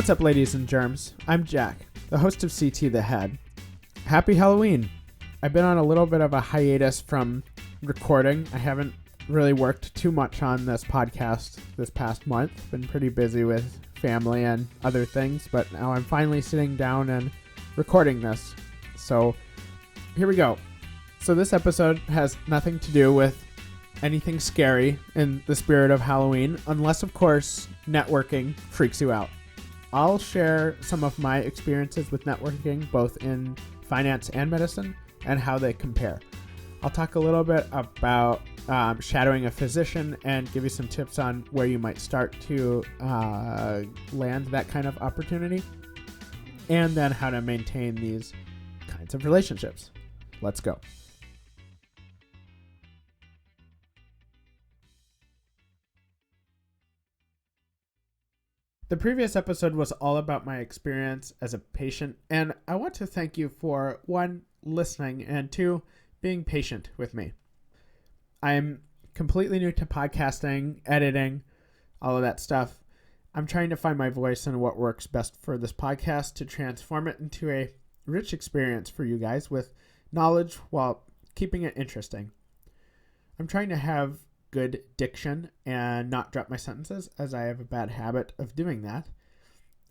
What's up, ladies and germs? I'm Jack, the host of CT The Head. Happy Halloween! I've been on a little bit of a hiatus from recording. I haven't really worked too much on this podcast this past month. Been pretty busy with family and other things, but now I'm finally sitting down and recording this. So here we go. So this episode has nothing to do with anything scary in the spirit of Halloween, unless, of course, networking freaks you out. I'll share some of my experiences with networking, both in finance and medicine, and how they compare. I'll talk a little bit about shadowing a physician and give you some tips on where you might start to land that kind of opportunity, and then how to maintain these kinds of relationships. Let's go. The previous episode was all about my experience as a patient, and I want to thank you for, one, listening, and two, being patient with me. I'm completely new to podcasting, editing, all of that stuff. I'm trying to find my voice and what works best for this podcast to transform it into a rich experience for you guys with knowledge while keeping it interesting. I'm trying to have good diction and not drop my sentences, as I have a bad habit of doing that.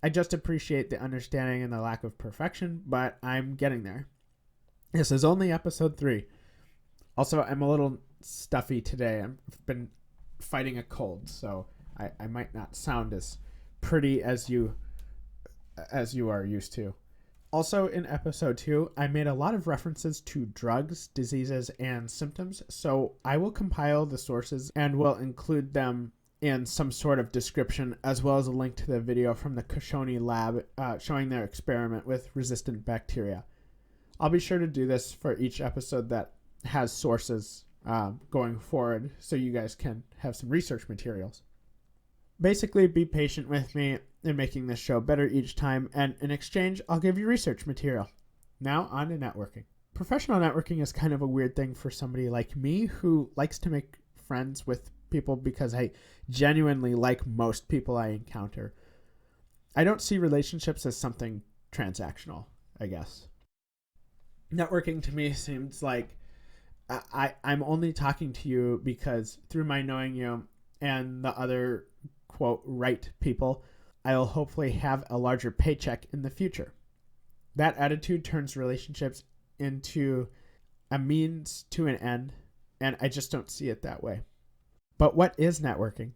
I just appreciate the understanding and the lack of perfection, but I'm getting there. This is only episode 3. Also, I'm a little stuffy today. I've been fighting a cold, so I might not sound as pretty as you are used to. Also, in episode 2, I made a lot of references to drugs, diseases, and symptoms, so I will compile the sources and will include them in some sort of description, as well as a link to the video from the Kashoni lab showing their experiment with resistant bacteria. I'll be sure to do this for each episode that has sources going forward, so you guys can have some research materials. Basically, be patient with me in making this show better each time, and in exchange, I'll give you research material. Now, on to networking. Professional networking is kind of a weird thing for somebody like me who likes to make friends with people because I genuinely like most people I encounter. I don't see relationships as something transactional, I guess. Networking to me seems like I'm only talking to you because through my knowing you and the other, quote, right people, I'll hopefully have a larger paycheck in the future. That attitude turns relationships into a means to an end, and I just don't see it that way. But what is networking?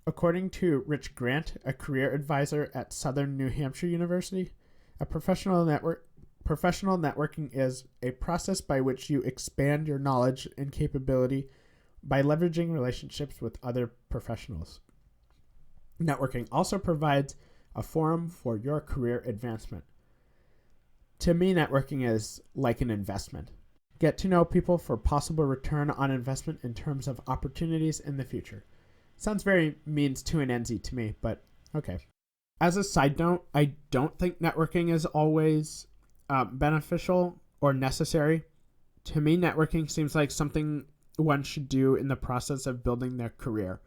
According to Rich Grant, a career advisor at Southern New Hampshire University, professional networking is a process by which you expand your knowledge and capability by leveraging relationships with other professionals. Networking also provides a forum for your career advancement. To me, networking is like an investment. Get to know people for possible return on investment in terms of opportunities in the future. Sounds very means to an endsy to me, but okay. As a side note, I don't think networking is always beneficial or necessary. To me, networking seems like something one should do in the process of building their career.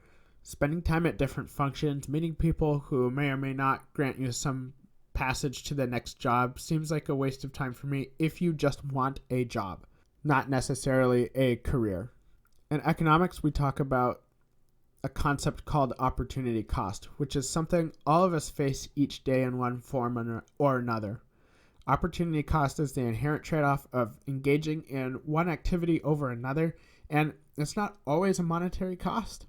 Spending time at different functions, meeting people who may or may not grant you some passage to the next job seems like a waste of time for me if you just want a job, not necessarily a career. In economics, we talk about a concept called opportunity cost, which is something all of us face each day in one form or another. Opportunity cost is the inherent trade-off of engaging in one activity over another, and it's not always a monetary cost.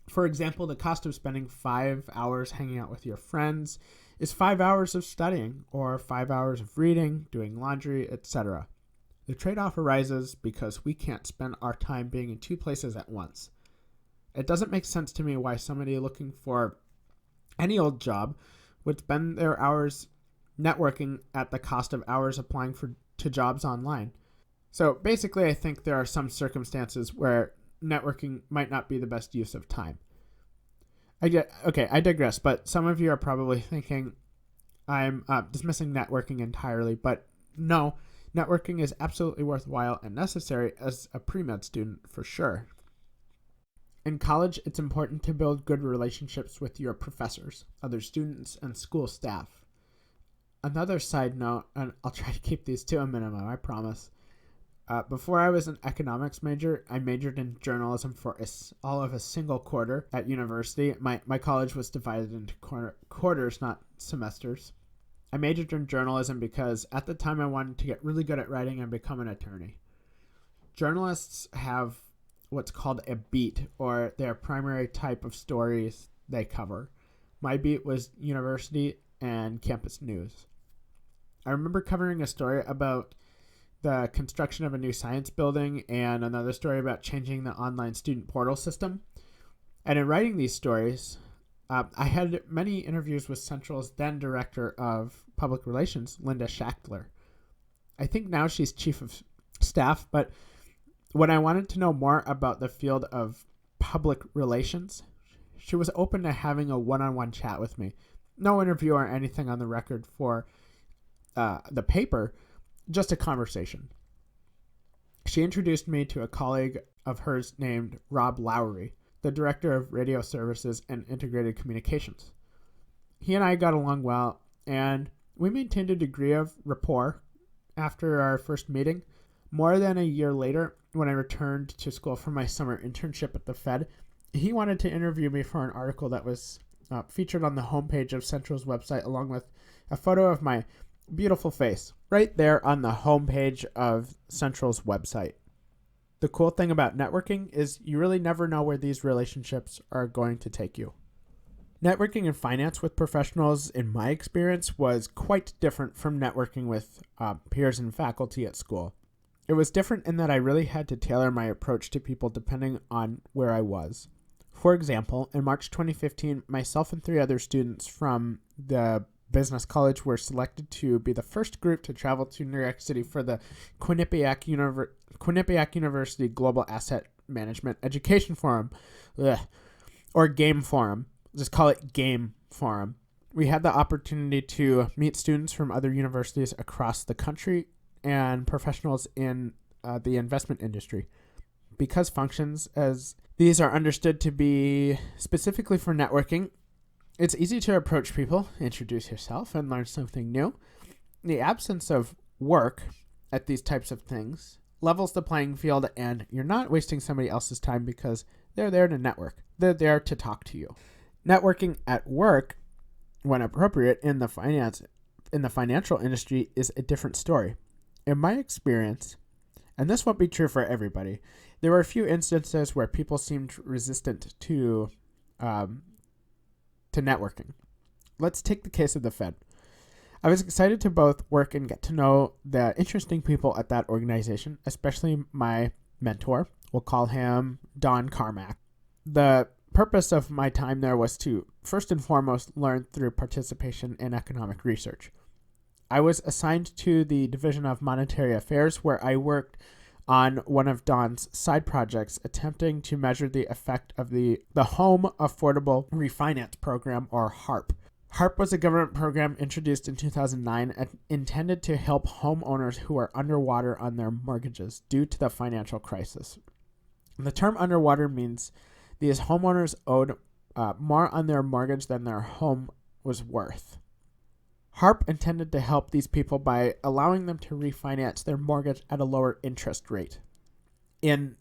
For example, the cost of spending 5 hours hanging out with your friends is 5 hours of studying, or 5 hours of reading, doing laundry, etc. The trade-off arises because we can't spend our time being in 2 places at once. It doesn't make sense to me why somebody looking for any old job would spend their hours networking at the cost of hours applying to jobs online. So basically, I think there are some circumstances where networking might not be the best use of time. I digress, but some of you are probably thinking I'm dismissing networking entirely, but no, networking is absolutely worthwhile and necessary as a pre-med student for sure. In college, it's important to build good relationships with your professors, other students, and school staff. Another side note, and I'll try to keep these to a minimum, I promise. Before I was an economics major, I majored in journalism for all of a single quarter at university. My college was divided into quarters, not semesters. I majored in journalism because at the time I wanted to get really good at writing and become an attorney. Journalists have what's called a beat, or their primary type of stories they cover. My beat was university and campus news. I remember covering a story about the construction of a new science building and another story about changing the online student portal system. And in writing these stories, I had many interviews with Central's then director of public relations, Linda Schachtler. I think now she's chief of staff, but when I wanted to know more about the field of public relations, she was open to having a one-on-one chat with me. No interview or anything on the record for the paper, just a conversation. She introduced me to a colleague of hers named Rob Lowry, the director of radio services and integrated communications. He and I got along well, and we maintained a degree of rapport after our first meeting. More than a year later, when I returned to school for my summer internship at the Fed, he wanted to interview me for an article that was featured on the homepage of Central's website, along with a photo of my beautiful face right there on the homepage of Central's website. The cool thing about networking is you really never know where these relationships are going to take you. Networking in finance with professionals, in my experience, was quite different from networking with peers and faculty at school. It was different in that I really had to tailor my approach to people depending on where I was. For example, in March 2015, myself and 3 other students from the business college were selected to be the first group to travel to New York City for the Quinnipiac University Global Asset Management Education Forum, or GAME Forum. Just call it GAME Forum. We had the opportunity to meet students from other universities across the country and professionals in the investment industry. Because functions as these are understood to be specifically for networking, it's easy to approach people, introduce yourself, and learn something new. The absence of work at these types of things levels the playing field, and you're not wasting somebody else's time because they're there to network. They're there to talk to you. Networking at work, when appropriate, in the financial industry is a different story. In my experience, and this won't be true for everybody, there were a few instances where people seemed resistant to networking. Let's take the case of the Fed. I was excited to both work and get to know the interesting people at that organization, especially my mentor. We'll call him Don Carmack. The purpose of my time there was to, first and foremost, learn through participation in economic research. I was assigned to the Division of Monetary Affairs, where I worked on one of Don's side projects attempting to measure the effect of the Home Affordable Refinance Program, or HARP. HARP was a government program introduced in 2009 and intended to help homeowners who are underwater on their mortgages due to the financial crisis. The term underwater means these homeowners owed more on their mortgage than their home was worth. HARP intended to help these people by allowing them to refinance their mortgage at a lower interest rate. In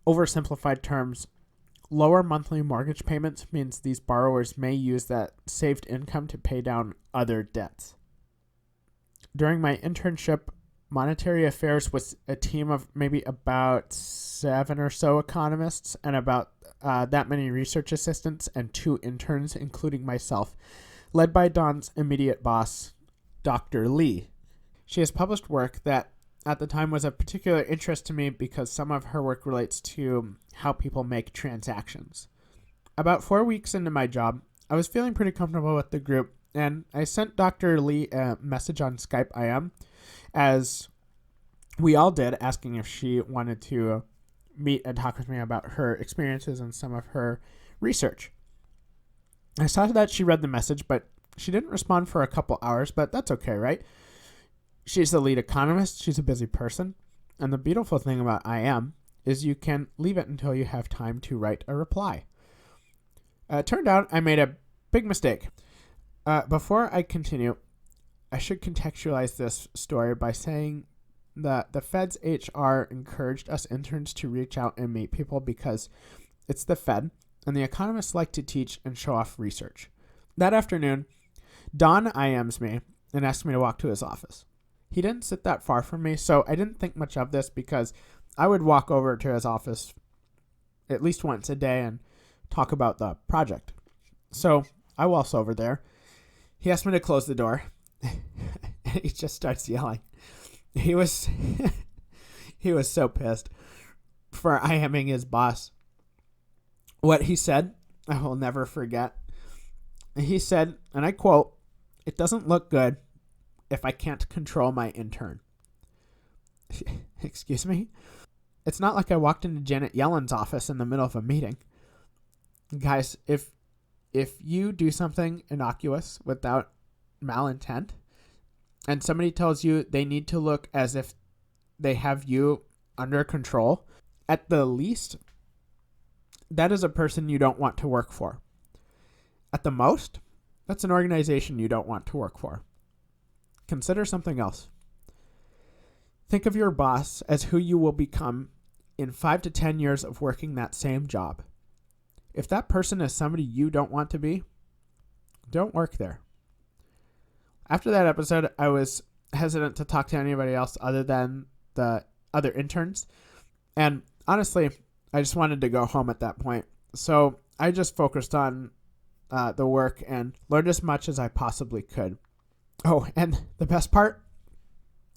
oversimplified terms, lower monthly mortgage payments means these borrowers may use that saved income to pay down other debts. During my internship, Monetary Affairs was a team of maybe about 7 or so economists and about that many research assistants and 2 interns, including myself, led by Don's immediate boss, Dr. Lee. She has published work that at the time was of particular interest to me because some of her work relates to how people make transactions. About 4 weeks into my job, I was feeling pretty comfortable with the group, and I sent Dr. Lee a message on Skype IM, as we all did, asking if she wanted to meet and talk with me about her experiences and some of her research. I saw that she read the message, but she didn't respond for a couple hours, but that's okay, right? She's the lead economist. She's a busy person. And the beautiful thing about IM is you can leave it until you have time to write a reply. It turned out I made a big mistake. Before I continue, I should contextualize this story by saying that the Fed's HR encouraged us interns to reach out and meet people because it's the Fed, and the economists like to teach and show off research. That afternoon, Don IMs me and asked me to walk to his office. He didn't sit that far from me, so I didn't think much of this because I would walk over to his office at least once a day and talk about the project. So I waltz over there. He asked me to close the door. He just starts yelling. He was so pissed for IMing his boss. What he said, I will never forget. He said, and I quote, "It doesn't look good if I can't control my intern." Excuse me? It's not like I walked into Janet Yellen's office in the middle of a meeting. Guys, if you do something innocuous without malintent, and somebody tells you they need to look as if they have you under control, at the least, that is a person you don't want to work for. At the most, that's an organization you don't want to work for. Consider something else. Think of your boss as who you will become in 5 to 10 years of working that same job. If that person is somebody you don't want to be, don't work there. After that episode, I was hesitant to talk to anybody else other than the other interns. And honestly, I just wanted to go home at that point. So I just focused on the work and learned as much as I possibly could. Oh, and the best part,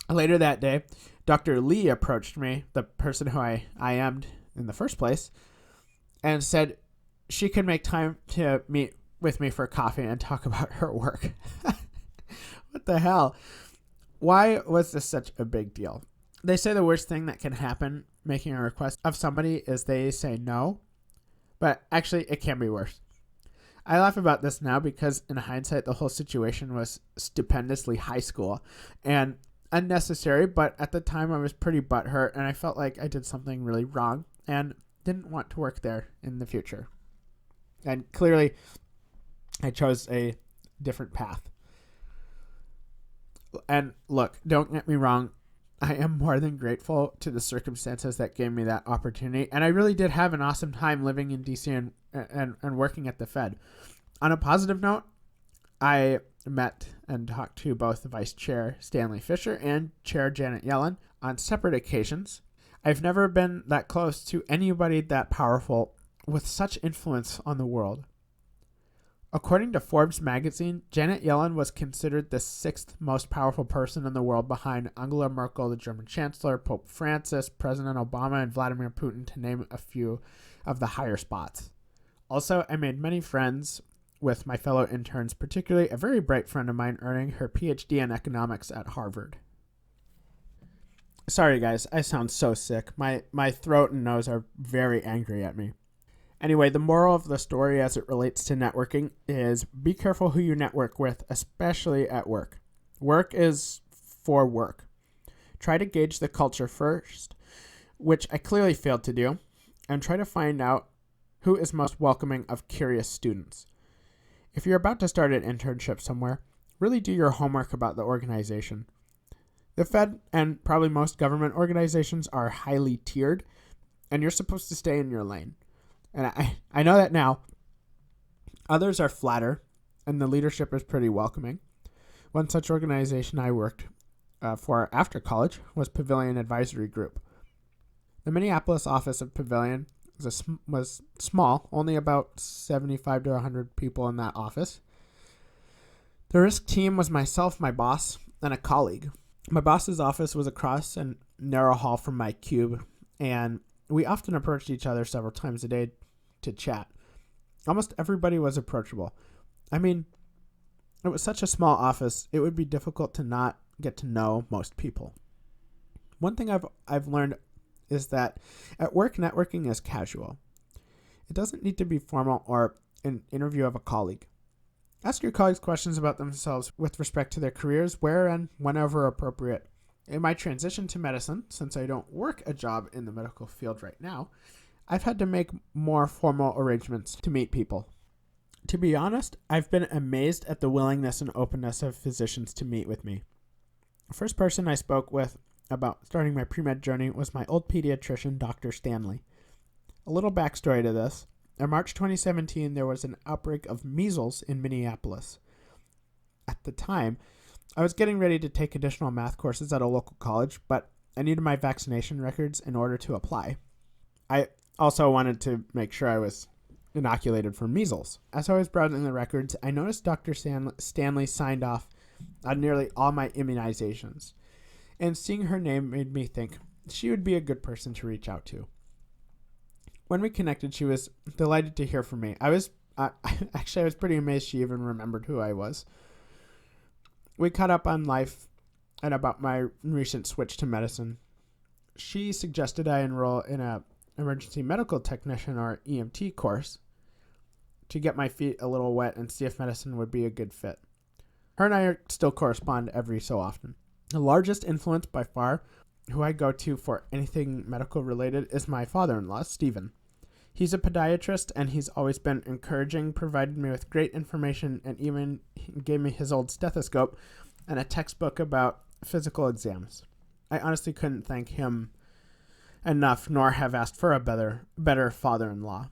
later that day, Dr. Lee approached me, the person who I IM'd in the first place, and said she could make time to meet with me for coffee and talk about her work. What the hell? Why was this such a big deal? They say the worst thing that can happen making a request of somebody is they say no, but actually it can be worse. I laugh about this now because in hindsight, the whole situation was stupendously high school and unnecessary, but at the time I was pretty butthurt and I felt like I did something really wrong and didn't want to work there in the future. And clearly I chose a different path. And look, don't get me wrong, I am more than grateful to the circumstances that gave me that opportunity. And I really did have an awesome time living in DC and working at the Fed. On a positive note, I met and talked to both the Vice Chair Stanley Fischer and Chair Janet Yellen on separate occasions. I've never been that close to anybody that powerful with such influence on the world. According to Forbes magazine, Janet Yellen was considered the 6th most powerful person in the world behind Angela Merkel, the German Chancellor, Pope Francis, President Obama, and Vladimir Putin, to name a few of the higher spots. Also, I made many friends with my fellow interns, particularly a very bright friend of mine earning her PhD in economics at Harvard. Sorry guys, I sound so sick. My throat and nose are very angry at me. Anyway, the moral of the story as it relates to networking is be careful who you network with, especially at work. Work is for work. Try to gauge the culture first, which I clearly failed to do, and try to find out who is most welcoming of curious students. If you're about to start an internship somewhere, really do your homework about the organization. The Fed and probably most government organizations are highly tiered, and you're supposed to stay in your lane. And I know that now. Others are flatter, and the leadership is pretty welcoming. One such organization I worked for after college was Pavilion Advisory Group. The Minneapolis office of Pavilion was small, only about 75 to 100 people in that office. The risk team was myself, my boss, and a colleague. My boss's office was across a narrow hall from my cube, and we often approached each other several times a day to chat. Almost everybody was approachable. I mean, it was such a small office, it would be difficult to not get to know most people. One thing I've learned is that at work, networking is casual. It doesn't need to be formal or an interview of a colleague. Ask your colleagues questions about themselves with respect to their careers where and whenever appropriate. In my transition to medicine, since I don't work a job in the medical field right now, I've had to make more formal arrangements to meet people. To be honest, I've been amazed at the willingness and openness of physicians to meet with me. The first person I spoke with about starting my pre-med journey was my old pediatrician, Dr. Stanley. A little backstory to this. In March 2017, there was an outbreak of measles in Minneapolis. At the time, I was getting ready to take additional math courses at a local college, but I needed my vaccination records in order to apply. I also wanted to make sure I was inoculated for measles. As I was browsing the records, I noticed Dr. Stanley signed off on nearly all my immunizations, and seeing her name made me think she would be a good person to reach out to. When we connected, she was delighted to hear from me. I was pretty amazed she even remembered who I was. We caught up on life and about my recent switch to medicine. She suggested I enroll in a emergency medical technician or EMT course to get my feet a little wet and see if medicine would be a good fit. Her and I still correspond every so often. The largest influence by far who I go to for anything medical related is my father-in-law, Stephen. He's a podiatrist and he's always been encouraging, provided me with great information, and even gave me his old stethoscope and a textbook about physical exams. I honestly couldn't thank him enough, nor have asked for a better father-in-law.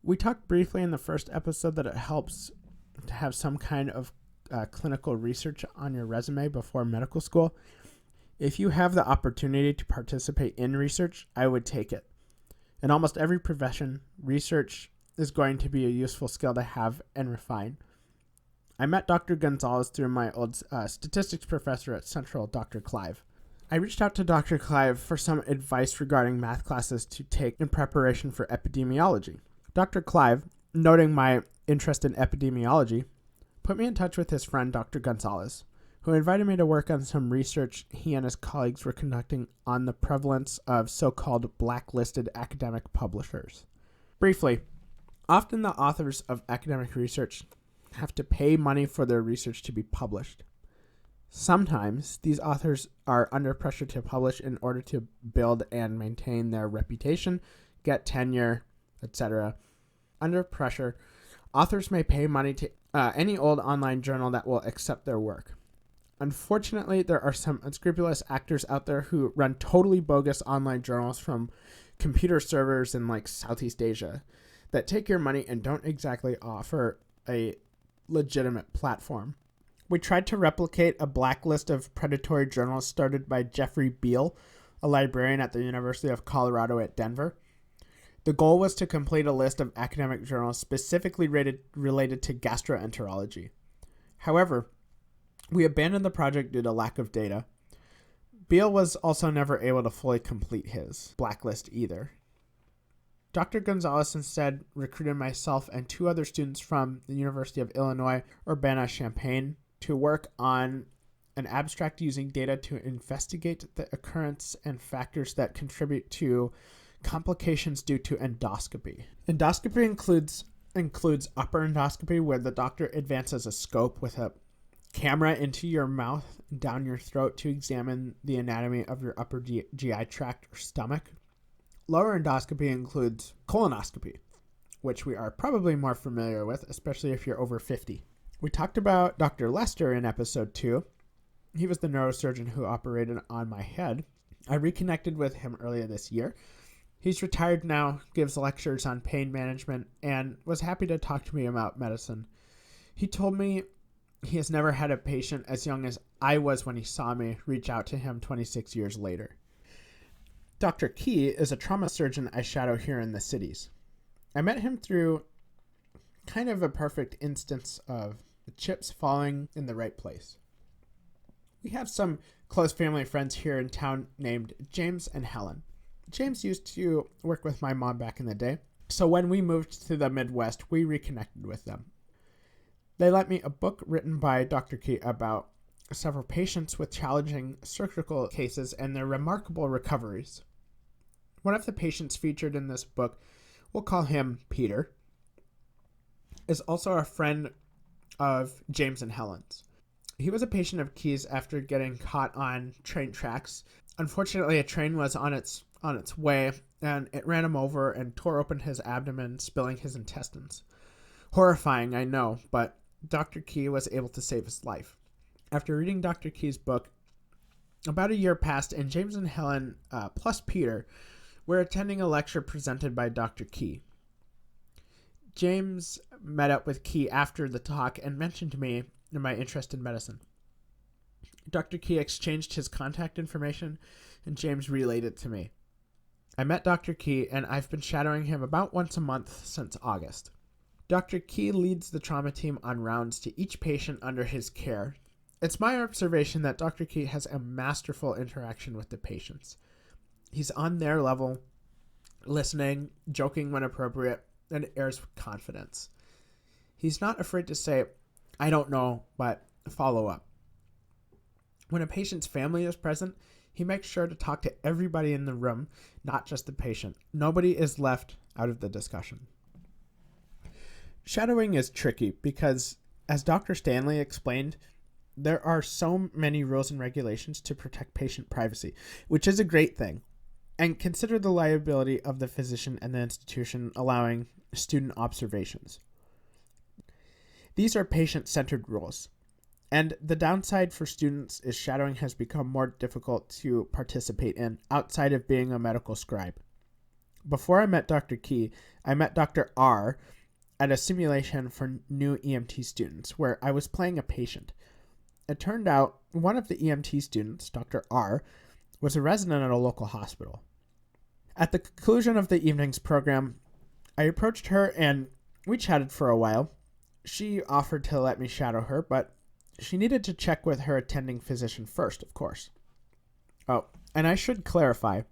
We talked briefly in the first episode that it helps to have some kind of clinical research on your resume before medical school. If you have the opportunity to participate in research, I would take it. In almost every profession, research is going to be a useful skill to have and refine. I met Dr. Gonzalez through my old statistics professor at Central, Dr. Clive. I reached out to Dr. Clive for some advice regarding math classes to take in preparation for epidemiology. Dr. Clive, noting my interest in epidemiology, put me in touch with his friend Dr. Gonzalez, who invited me to work on some research he and his colleagues were conducting on the prevalence of so-called blacklisted academic publishers. Briefly, often the authors of academic research have to pay money for their research to be published. Sometimes these authors are under pressure to publish in order to build and maintain their reputation, get tenure, etc. Under pressure, authors may pay money to any old online journal that will accept their work. Unfortunately, there are some unscrupulous actors out there who run totally bogus online journals from computer servers in Southeast Asia that take your money and don't exactly offer a legitimate platform. We tried to replicate a blacklist of predatory journals started by Jeffrey Beal, a librarian at the University of Colorado at Denver. The goal was to complete a list of academic journals specifically related to gastroenterology. However, we abandoned the project due to lack of data. Beal was also never able to fully complete his blacklist either. Dr. Gonzalez instead recruited myself and 2 other students from the University of Illinois, Urbana-Champaign, to work on an abstract using data to investigate the occurrence and factors that contribute to complications due to endoscopy. Endoscopy includes upper endoscopy, where the advances advances a scope with a camera into your mouth and down your throat to examine the anatomy of your upper GI tract or stomach. Lower endoscopy includes colonoscopy, which we are probably more familiar with, especially if you're over 50. We talked about Dr. Lester in episode 2. He was the neurosurgeon who operated on my head. I reconnected with him earlier this year. He's retired now, gives lectures on pain management, and was happy to talk to me about medicine. He told me he has never had a patient as young as I was when he saw me reach out to him 26 years later. Dr. Key is a trauma surgeon I shadow here in the cities. I met him through kind of a perfect instance of the chips falling in the right place. We have some close family friends here in town named James and Helen. James used to work with my mom back in the day, so when we moved to the Midwest, we reconnected with them. They lent me a book written by Dr. Key about several patients with challenging surgical cases and their remarkable recoveries. One of the patients featured in this book, we'll call him Peter, is also a friend of James and Helen's. He was a patient of Key's after getting caught on train tracks. Unfortunately, a train was on its way, and it ran him over and tore open his abdomen, spilling his intestines. Horrifying, I know, but Dr. Key was able to save his life. After reading Dr. Key's book, about a year passed, and James and Helen, plus Peter, were attending a lecture presented by Dr. Key. James met up with Key after the talk and mentioned to me my interest in medicine. Dr. Key exchanged his contact information, and James relayed it to me. I met Dr. Key, and I've been shadowing him about once a month since August. Dr. Key leads the trauma team on rounds to each patient under his care. It's my observation that Dr. Key has a masterful interaction with the patients. He's on their level, listening, joking when appropriate, and airs with confidence. He's not afraid to say, "I don't know, but follow up." When a patient's family is present, he makes sure to talk to everybody in the room, not just the patient. Nobody is left out of the discussion. Shadowing is tricky because, as Dr. Stanley explained, there are so many rules and regulations to protect patient privacy, which is a great thing. And consider the liability of the physician and the institution allowing student observations. These are patient-centered rules. And the downside for students is shadowing has become more difficult to participate in outside of being a medical scribe. Before I met Dr. Key, I met Dr. R at a simulation for new EMT students where I was playing a patient. It turned out one of the EMT students, Dr. R, was a resident at a local hospital. At the conclusion of the evening's program, I approached her and we chatted for a while. She offered to let me shadow her, but she needed to check with her attending physician first, of course. Oh, and I should clarify,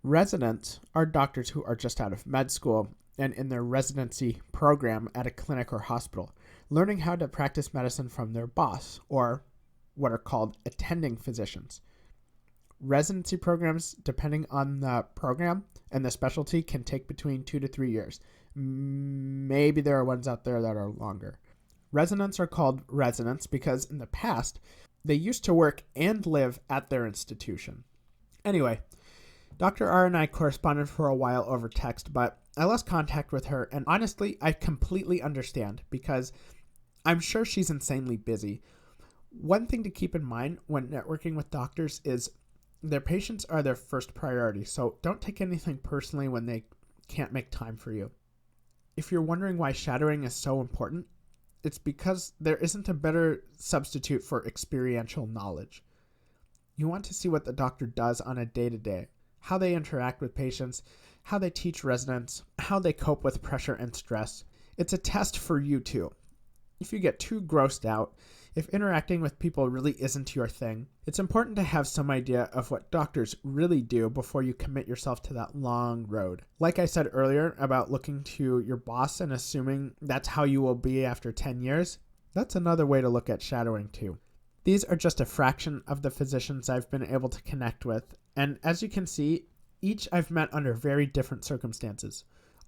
residents are doctors who are just out of med school and in their residency program at a clinic or hospital, learning how to practice medicine from their boss, or what are called attending physicians. Residency programs, depending on the program and the specialty, can take between 2 to 3 years. Maybe there are ones out there that are longer. Residents are called residents because in the past, they used to work and live at their institution. Anyway, Dr. R and I corresponded for a while over text, but I lost contact with her, and honestly, I completely understand because I'm sure she's insanely busy. One thing to keep in mind when networking with doctors is their patients are their first priority, so don't take anything personally when they can't make time for you. If you're wondering why shadowing is so important, it's because there isn't a better substitute for experiential knowledge. You want to see what the doctor does on a day-to-day, how they interact with patients, how they teach residents, how they cope with pressure and stress. It's a test for you too. If you get too grossed out, if interacting with people really isn't your thing, it's important to have some idea of what doctors really do before you commit yourself to that long road. Like I said earlier about looking to your boss and assuming that's how you will be after 10 years, that's another way to look at shadowing too. These are just a fraction of the physicians I've been able to connect with, and as you can see, each I've met under very different circumstances.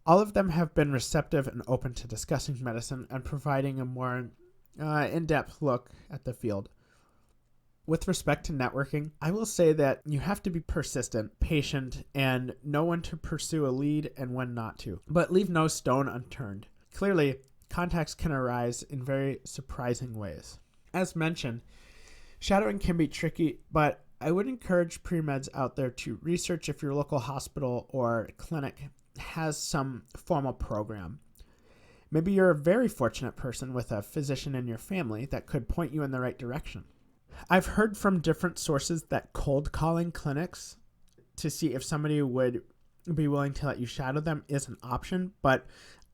All of them have been receptive and open to discussing medicine and providing a more in-depth look at the field. With respect to networking, I will say that you have to be persistent, patient, and know when to pursue a lead and when not to, but leave no stone unturned. Clearly, contacts can arise in very surprising ways. As mentioned, shadowing can be tricky, but I would encourage pre-meds out there to research if your local hospital or clinic has some formal program. Maybe you're a very fortunate person with a physician in your family that could point you in the right direction. I've heard from different sources that cold calling clinics to see if somebody would be willing to let you shadow them is an option, but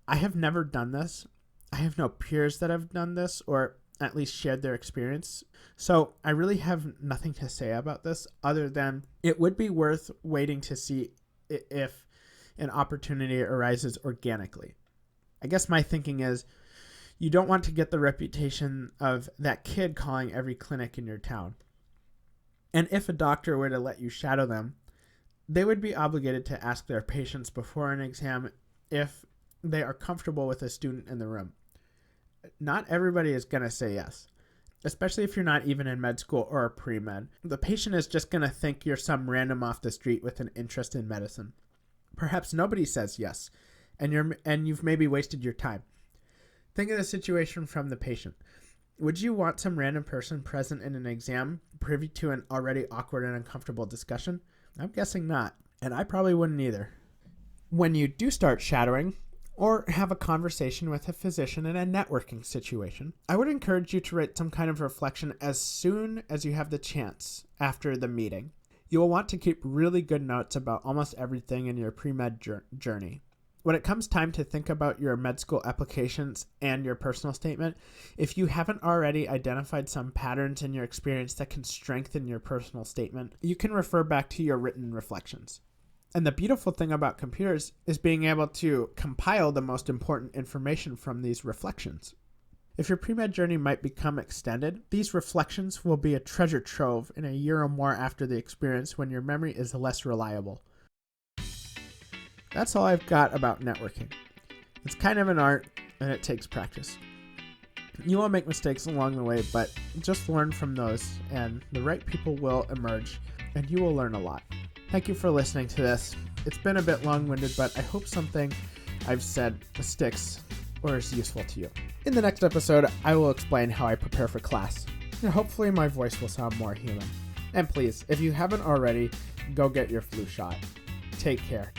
I have never done this. I have no peers that have done this or at least shared their experience. So I really have nothing to say about this other than it would be worth waiting to see if an opportunity arises organically. I guess my thinking is you don't want to get the reputation of that kid calling every clinic in your town. And if a doctor were to let you shadow them, they would be obligated to ask their patients before an exam if they are comfortable with a student in the room. Not everybody is going to say yes. especially if you're not even in med school or pre-med. The patient is just going to think you're some random off the street with an interest in medicine. Perhaps nobody says yes, and you've maybe wasted your time. Think of the situation from the patient. Would you want some random person present in an exam privy to an already awkward and uncomfortable discussion? I'm guessing not, and I probably wouldn't either. When you do start shadowing, or have a conversation with a physician in a networking situation, I would encourage you to write some kind of reflection as soon as you have the chance after the meeting. You will want to keep really good notes about almost everything in your pre-med journey. When it comes time to think about your med school applications and your personal statement, if you haven't already identified some patterns in your experience that can strengthen your personal statement, you can refer back to your written reflections. And the beautiful thing about computers is being able to compile the most important information from these reflections. If your pre-med journey might become extended, these reflections will be a treasure trove in a year or more after the experience when your memory is less reliable. That's all I've got about networking. It's kind of an art, and it takes practice. You will make mistakes along the way, but just learn from those, and the right people will emerge, and you will learn a lot. Thank you for listening to this. It's been a bit long-winded, but I hope something I've said sticks or is useful to you. In the next episode, I will explain how I prepare for class, and hopefully my voice will sound more human. And please, if you haven't already, go get your flu shot. Take care.